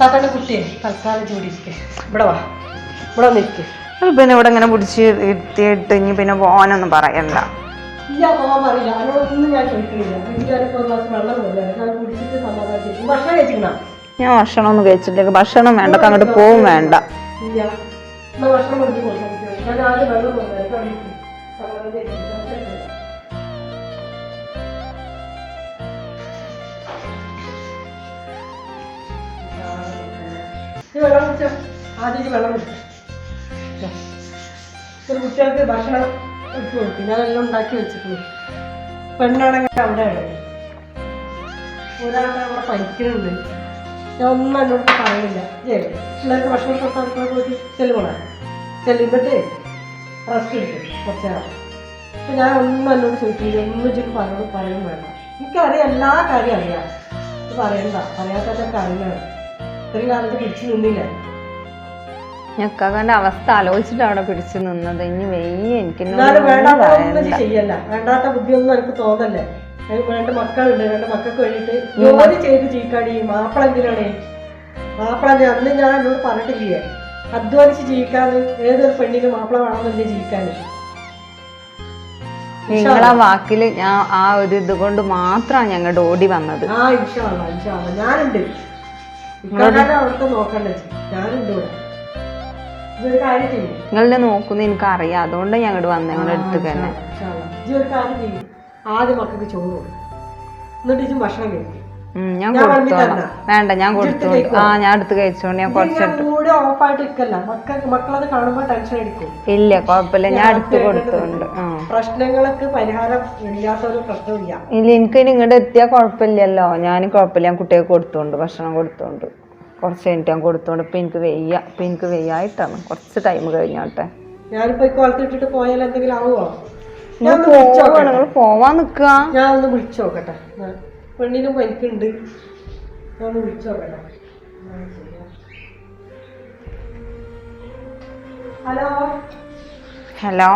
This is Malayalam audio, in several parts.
താത്താന്റെ കുട്ടിയെ തൽക്കാലം ജോലിക്ക് ഇവിടെ വാ, ഇവിടെ നിൽക്ക്. പിന്നെ ഇവിടെ ഇങ്ങനെ പിടിച്ച് ഇരുത്തിയിട്ട് ഇനി പിന്നെ പോകാനൊന്നും പറയണ്ട. ഇല്ല, പോകാൻ പറയില്ല. അതിനോടൊന്നും ഞാൻ ചോദിക്കുന്നില്ല. വീട്ടുകാരൊക്കെ ഒരു ഗ്ലാസ് വെള്ളം കൊണ്ടുവരാം. ഞാൻ കുടിച്ചിട്ട് സമാധാനിച്ചു. ഭക്ഷണം കഴിച്ചിരുന്നാ? ഞാൻ ഭക്ഷണമൊന്നും കഴിച്ചിട്ടില്ല. ഭക്ഷണം വേണ്ട, അങ്ങോട്ട് പോവും വേണ്ട. ഇല്ല, എന്നാ ഭക്ഷണം കൊടുത്ത് കൊടുക്കാൻ പറ്റുമോ? ഞാൻ ആദ്യം വെള്ളം കൊണ്ടുവരാം. വെള്ളം കുടിച്ചോ, ആദ്യം വെള്ളം കുടിച്ചു. കുട്ടികൾക്ക് ഭക്ഷണം ഇട്ട് കൊടുക്കും. ഞാനെല്ലാം ഉണ്ടാക്കി വെച്ചിട്ടുണ്ട്. പെണ്ണാണെങ്കിൽ അവിടെയാണ്, ഒരാൾക്ക് അവിടെ പഠിക്കുന്നുണ്ട്. ഞാൻ ഒന്നും എന്നോട് പറയുന്നില്ല. പിള്ളേർക്ക് ഭക്ഷണം കൊടുത്താൽ പോയിട്ട് ചെല്ലുപോണേ ചെല്ലുന്നിട്ട് റെസ്റ്റ് എടുക്കും കുറച്ച് നേരം. അപ്പം ഞാൻ ഒന്നും എന്നോട് ചോദിക്കില്ല, ഒന്നും വെച്ചിട്ട് പറയും വേണ്ട. എനിക്കറിയാം, എല്ലാ കാര്യം അറിയാം. ഇത് പറയണ്ട, പറയാത്തതൊക്കെ അറിയണം. ഇത്രയും കാലത്ത് പിടിച്ചു നിന്നില്ല. ഞക്കാന്റെ അവസ്ഥ ആലോചിച്ചിട്ട് അവിടെ പിടിച്ചു നിന്നത്. ഇനി വെയ്യ എനിക്ക്. വേണ്ടാത്തൊന്നും ചെയ്യല്ല, വേണ്ടാത്ത ബുദ്ധിയൊന്നും എനിക്ക് തോന്നല്ലേ. വേണ്ട മക്കളുണ്ട്, വേണ്ട മക്കൾക്ക് വേണ്ടിയിട്ട് ജോലി ചെയ്ത് ജീവിക്കാടി. മാപ്പിള എന്തിനാണ്? മാപ്പിള അന്ന് ഞാൻ എന്നോട് പറഞ്ഞിട്ടില്ലേ, അധ്വാനിച്ച് ജീവിക്കാതെ ഏതൊരു പെണ്ണിനും മാപ്പിള വേണമെന്നല്ലേ ജീവിക്കാൻ. നിങ്ങളാ വാക്കില് ഞാൻ ആ ഒരു ഇത് കൊണ്ട് മാത്രമാണ് ഞങ്ങളുടെ ഓടി വന്നത്. ആ ഇൻഷാ അല്ലാഹ് ഞാനുണ്ട്. ഇക്കാലം അവിടുത്തെ നോക്കണ്ടേ, ഞാനുണ്ട് ഇവിടെ. ഇതൊരു കാര്യം ചെയ്യും, നിങ്ങളെ നോക്കുന്ന എനിക്ക് അറിയാം. അതുകൊണ്ട് ഞങ്ങോട്ട് വന്നേ, ഞങ്ങളുടെ അടുത്ത് തന്നെ. ഇതൊരു കാര്യം ചെയ്യും, ആദ്യം മക്കൾക്ക് ചോറ് കൊടുക്കും, എന്നിട്ട് ഇതും ഭക്ഷണം കഴിക്കും. ഞാൻ കൊടുത്തോളാം. വേണ്ട, ഞാൻ കൊടുത്തോണ്ട്. ഞാൻ അടുത്ത് കഴിച്ചോണ്ട്. ഞാൻ കുറച്ചിട്ട് ഓഫായിട്ട് ഇരിക്കല്ല. മക്കളത് കാണുമ്പോ ടെൻഷൻ അടിക്കും. ഇല്ല, കുഴപ്പമില്ല, ഞാൻ അടുത്ത് കൊടുത്തോണ്ട്. പ്രശ്നങ്ങൾക്ക് പരിഹാരം ഇല്ലാത്തൊരു പ്രശ്നമില്ല. ഇല്ല, എനിക്ക് ഇങ്ങോട്ട് എത്തിയാൽ കുഴപ്പമില്ലല്ലോ. ഞാൻ കുഴപ്പമില്ല, ഞാൻ കുട്ടികൾക്ക് കൊടുത്തോണ്ട്, ഭക്ഷണം കൊടുത്തോണ്ട്. കുറച്ച് കഴിഞ്ഞിട്ട് ഞാൻ കൊടുത്തോണ്ട്. ഇപ്പൊ എനിക്ക് വെയ്യായിട്ടാണ്. കുറച്ച് ടൈം കഴിഞ്ഞോട്ടെ. ഞാനിപ്പോ കോലത്ത് ഇട്ടിട്ട് പോയാൽ എന്തെങ്കിലും ആവുമോ? നിങ്ങൾ പോവാൻ നിക്കുക. ഞാൻ ഒന്ന് വിളിച്ചു നോക്കട്ടെ. പെണ്ണിനും പനിക്കുണ്ട്, ഞാൻ ഒന്ന് വിളിച്ചു നോക്കട്ടെ. Hello hello.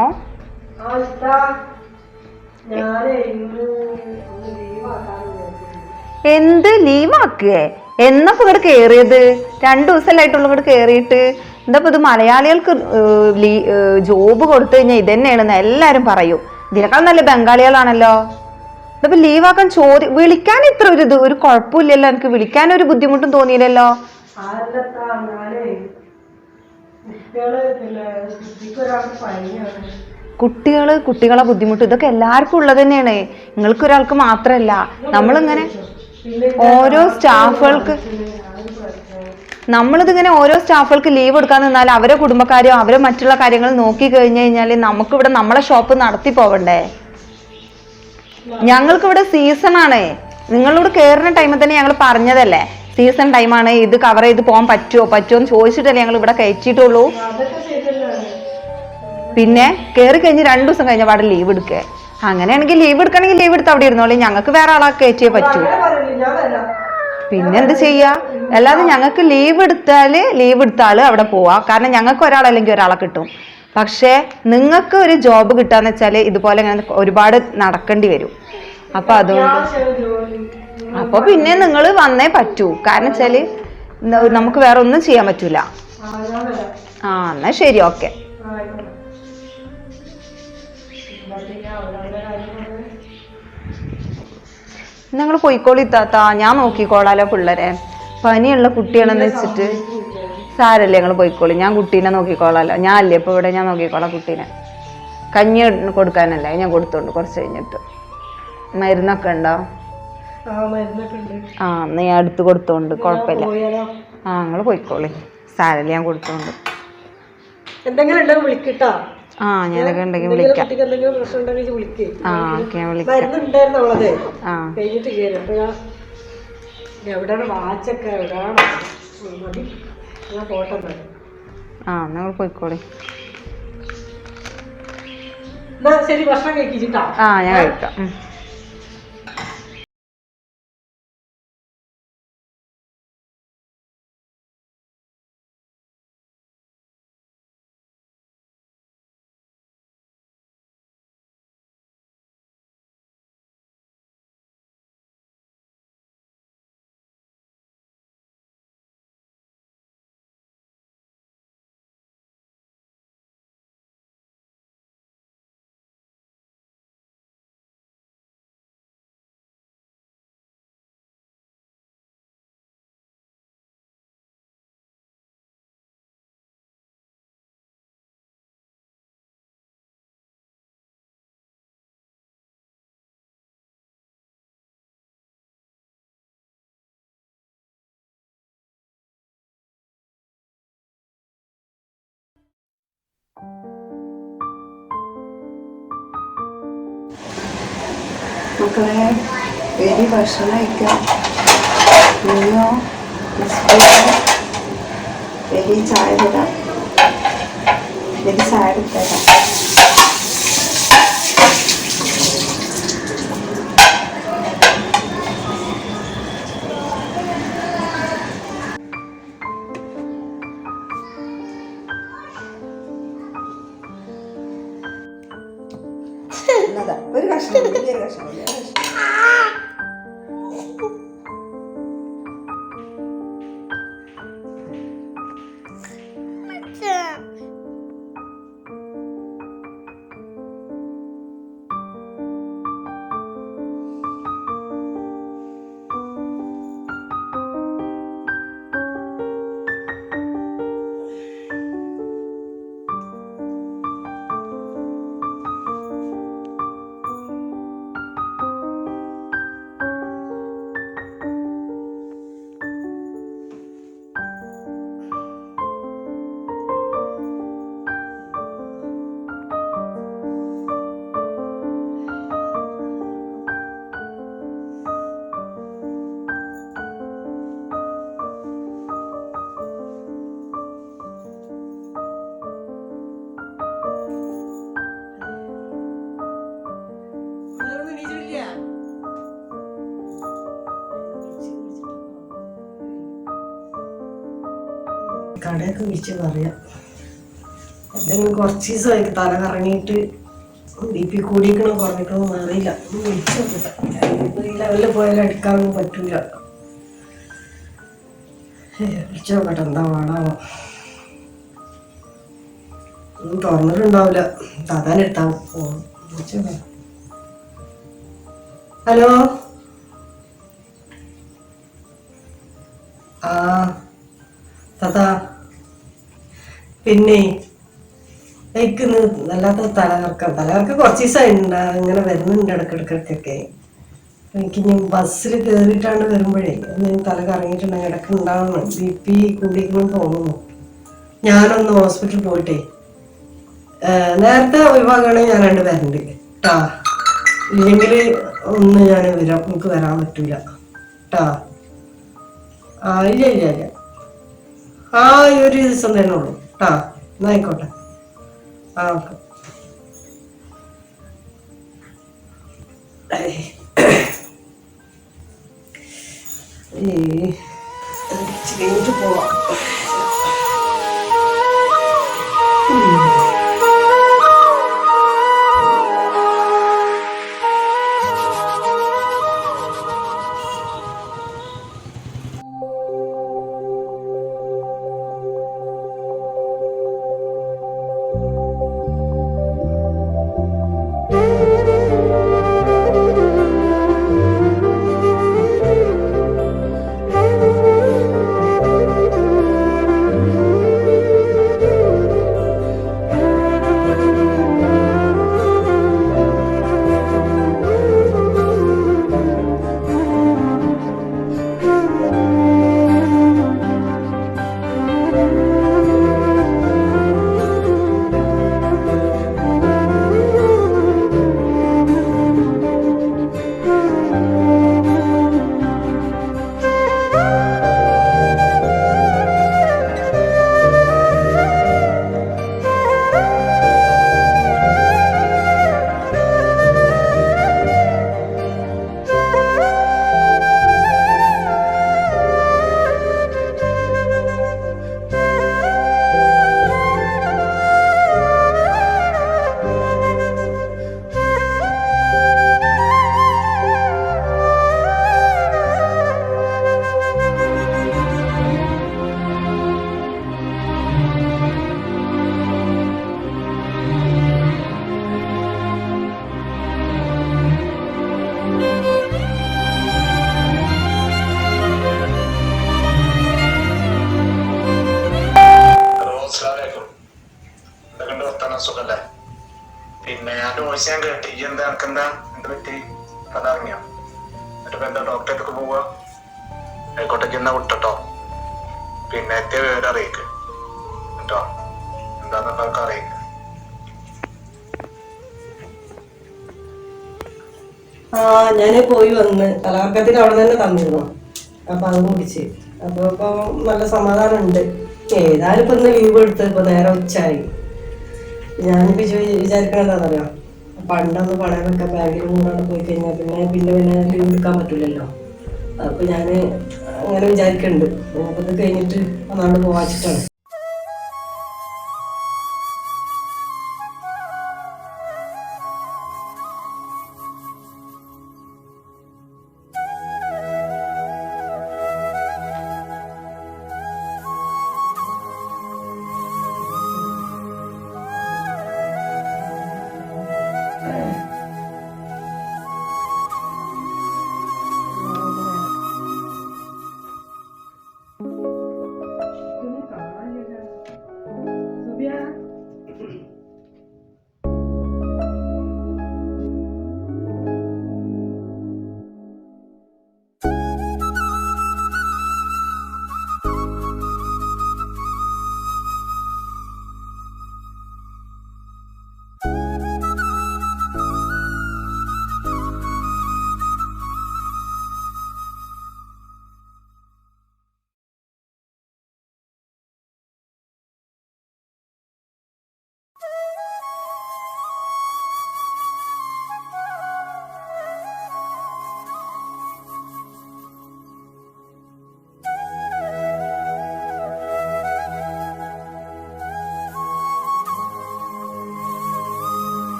എന്ത് ലീവാക്കേ? എന്നപ്പോ ഇങ്ങോട്ട് കേറിയത്? 2 ദിവസമല്ലായിട്ടുള്ളൂ ഇങ്ങോട്ട് കേറിയിട്ട്. എന്താ ഇത് മലയാളികൾക്ക് ജോബ് കൊടുത്തു കഴിഞ്ഞാൽ ഇതന്നെയാണെന്ന് എല്ലാരും പറയും. ഇതിനേക്കാൾ നല്ല ബംഗാളികളാണല്ലോ. ഇതിപ്പോ ലീവാക്കാൻ വിളിക്കാൻ ഇത്ര ഒരു കുഴപ്പമില്ലല്ലോ. എനിക്ക് വിളിക്കാനൊരു ബുദ്ധിമുട്ടും തോന്നിയില്ലല്ലോ. കുട്ടികളെ ബുദ്ധിമുട്ട് ഇതൊക്കെ എല്ലാവർക്കും ഉള്ളത് തന്നെയാണ്. നിങ്ങൾക്ക് ഒരാൾക്ക് മാത്രമല്ല. നമ്മളിങ്ങനെ ഓരോ സ്റ്റാഫുകൾക്ക് ലീവ് എടുക്കാൻ നിന്നാൽ അവരെ കുടുംബക്കാരോ അവരെ മറ്റുള്ള കാര്യങ്ങൾ നോക്കി കഴിഞ്ഞു കഴിഞ്ഞാൽ നമുക്കിവിടെ നമ്മളെ ഷോപ്പ് നടത്തി പോവണ്ടേ? ഞങ്ങൾക്കിവിടെ സീസണാണ്. നിങ്ങളോട് കയറുന്ന ടൈമിൽ തന്നെ ഞങ്ങൾ പറഞ്ഞതല്ലേ, സീസൺ ടൈമാണ്, ഇത് കവർ ചെയ്ത് പോകാൻ പറ്റുമോ എന്ന് ചോദിച്ചിട്ടല്ലേ ഞങ്ങൾ ഇവിടെ കയറ്റിയിട്ടുള്ളൂ. പിന്നെ കയറി കഴിഞ്ഞ് 2 ദിവസം കഴിഞ്ഞ പാടെ ലീവ് എടുക്കേ. അങ്ങനെയാണെങ്കിൽ ലീവ് എടുക്കണമെങ്കിൽ ലീവ് എടുത്ത് അവിടെ ഇരുന്നോളൂ. ഞങ്ങൾക്ക് വേറെ ആളെ കയറ്റിയേ പറ്റൂ. പിന്നെന്ത് ചെയ്യാ? അല്ലാതെ ഞങ്ങൾക്ക് ലീവ് എടുത്താൽ അവിടെ പോവാ. കാരണം ഞങ്ങൾക്ക് ഒരാളല്ലെങ്കിൽ ഒരാളെ കിട്ടും. പക്ഷേ നിങ്ങൾക്ക് ഒരു ജോബ് കിട്ടാന്ന് വെച്ചാൽ ഇതുപോലെ ഇങ്ങനെ ഒരുപാട് നടക്കേണ്ടി വരും. അപ്പൊ അതുകൊണ്ട് അപ്പൊ പിന്നെ നിങ്ങൾ വന്നേ പറ്റൂ. കാരണം വെച്ചാല് നമുക്ക് വേറെ ഒന്നും ചെയ്യാൻ പറ്റൂല. എന്നാ ശരി, ഓക്കെ. നിങ്ങൾ പോയിക്കോളി താത്ത, ഞാൻ നോക്കിക്കോളാലോ പിള്ളേരെ. പനിയുള്ള കുട്ടിയാണെന്ന് വെച്ചിട്ട് സാരല്ലേ, ഞങ്ങൾ പോയിക്കോളി. ഞാൻ കുട്ടീനെ നോക്കിക്കോളാലോ. ഞാൻ അല്ലേ ഇപ്പൊ ഇവിടെ, ഞാൻ നോക്കിക്കോളാം കുട്ടീനെ. കഞ്ഞി കൊടുക്കാനല്ലേ, ഞാൻ കൊടുത്തോണ്ട് കുറച്ച് കഴിഞ്ഞിട്ട്. മരുന്നൊക്കെ ഉണ്ടോ? എന്നാ ഞാൻ അടുത്ത് കൊടുത്തോണ്ട്, കുഴപ്പമില്ല. നിങ്ങൾ പോയിക്കോളി, സാരല്ലേ, ഞാൻ കൊടുത്തോണ്ട്. എന്തെങ്കിലും വിളിക്കട്ടോ. ഞാനൊക്കെ ഉണ്ടെങ്കിൽ വിളിക്കാം. എവിടെയാണ് വാച്ചൊക്കെ? എവിടെയാണ്? നിങ്ങൾ പോയിക്കോളി. ശരി, ഭക്ഷണം കഴിക്കിട്ടാ. ഞാൻ കഴിക്കാം. മക്കളെ വെരി ഭക്ഷണം കഴിക്കാം. നീയോ വെരി ചായ തരാം. വെരി ചായ തരാം. ഒരു കഷ്ണം വലിയൊരു കഷ്ണം. കടയൊക്കെ വിളിച്ച് പറയാം. അല്ലെങ്കിൽ കുറച്ച് ദിവസമായി തല കറങ്ങിയിട്ട് BP കൂടിക്കണോ കുറഞ്ഞിക്കണോ അറിയില്ല. വിളിച്ചു നോക്കട്ടെ. ഈ ലെവലിൽ പോയാലും അടിക്കാനൊന്നും പറ്റൂല. വിളിച്ചു നോക്കട്ടെ എന്താ പാടാവോ. ഒന്നും തുറന്നിട്ടുണ്ടാവില്ല. താതാനെടുത്താവും. വിളിച്ചു നോക്കാം. ഹലോ. ആ താത്താ, പിന്നെ എനിക്ക് വല്ലാത്ത തലകറക്കം കുറച്ച് ദിവസമായി ഇങ്ങനെ വരുന്നുണ്ട് ഇടക്കിടക്കൊക്കെ. എനിക്കിനി ബസ്സിൽ കയറിയിട്ടാണ് വരുമ്പോഴേ ഞാൻ തല കറങ്ങിയിട്ടുണ്ടെങ്കിൽ ഇടയ്ക്ക് ഉണ്ടാവണം. BP കൂടിയിരിക്കണം തോന്നുന്നു. ഞാനൊന്ന് ഹോസ്പിറ്റലിൽ പോയിട്ടേ നേരത്തെ ഒഴിവാക്കുകയാണെങ്കിൽ ഞാൻ വരണ്ട് കേട്ടാ. ഇല്ലെങ്കിൽ ഒന്ന് ഞാൻ എനിക്ക് വരാൻ പറ്റൂല കേട്ടാ. ഇല്ല ഈ ഒരു ദിവസം തന്നെ ഉള്ളൂ കേട്ടാ. എന്നായിക്കോട്ടെ. ഓക്കെ. കഴിഞ്ഞിട്ട് പോവാം. സുഖല്ലേ? പിന്നെ എന്റെ വോയിസ് ഞാൻ കേട്ടി. ഈ എന്താ എന്താ എന്ത് പറ്റി? അതറിഞ്ഞോ? എന്നിട്ടിപ്പോ എന്താ ഡോക്ടറേക്ക് പോവുക? ആയിക്കോട്ടേക്ക് എന്നാ വിട്ടോ. പിന്നെ എത്തിയ വിവരം അറിയിക്ക് കേട്ടോ. എന്താന്നുള്ളതൊക്കെ അറിയിക്ക്. ആ ഞാൻ പോയി വന്ന് തലകർക്കത്തിന് അവിടെ തന്നെ തന്നിരുന്നു. അപ്പം അത് കുടിച്ച് അപ്പോൾ ഇപ്പോൾ നല്ല സമാധാനം ഉണ്ട്. ഏതായാലും ഇപ്പം ഇന്ന് ലീവ് എടുത്ത് ഇപ്പോൾ നേരെ ഉച്ചയായി. ഞാനിപ്പോൾ വിചാരിക്കണെന്താണെന്നറിയാം, പണ്ടൊന്ന് പണയം വെക്കാൻ ബാങ്കിൽ കൊണ്ടാണ് പോയി കഴിഞ്ഞാൽ പിന്നെ ലീവ് എടുക്കാൻ പറ്റില്ലല്ലോ. അപ്പോൾ ഞാൻ അങ്ങനെ വിചാരിക്കുന്നുണ്ട്. അപ്പോൾ ഇത് കഴിഞ്ഞിട്ട് ഒന്നാണ്ട് പോവാച്ചിട്ടാണ്.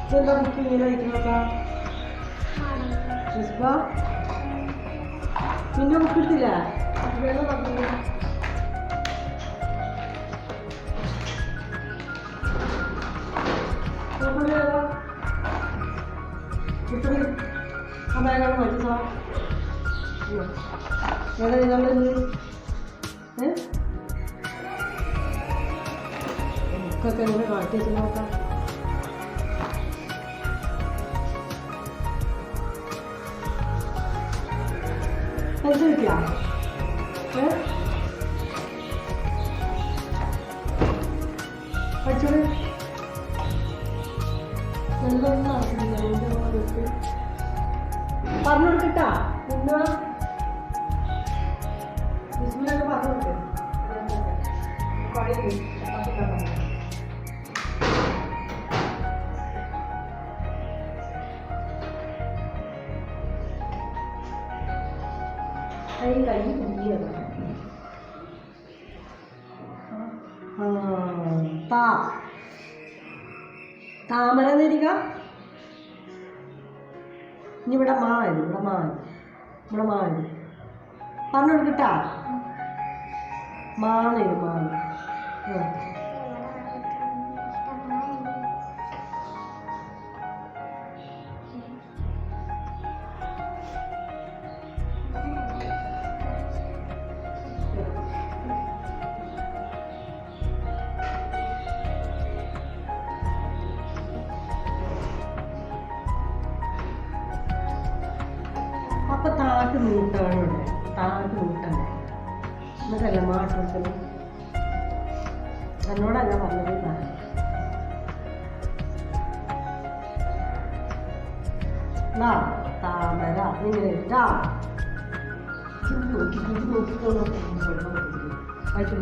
ഇതെന്താ ബുക്ക് ഇങ്ങനെ അയക്കുന്നതാ? പിന്നെ ബുക്ക് എടുത്തില്ല? അമ്മയാണ് മതി സാർ. ഏതാ ചെയ്തോണ്ടത്? ബുക്കൊക്കെ എങ്ങനെ കാട്ടി വെച്ച് നോക്കാം. പൈസ കിട്ടിയാ? പഠിച്ചോളൂ. എന്തൊന്നും അറിയില്ല. പറഞ്ഞു കൊടുക്കട്ടാ. എന്നാ ബിസ്മിലൊക്കെ പറഞ്ഞു കൊടുക്കേ. കൈ കുടിയത് താമര നേരിക. ഇനി ഇവിടെ മാന് പറഞ്ഞു കൊടുക്കട്ടാ. മാന് അപ്പൊ താഴത്ത് നൂട്ടാണ്. എന്നതല്ല മാട്ടത്തിന് എന്നോടല്ല പറഞ്ഞത്. താമര ഇങ്ങനെ ഇട്ടാ നോക്കിക്കോളൂ. വായിച്ചു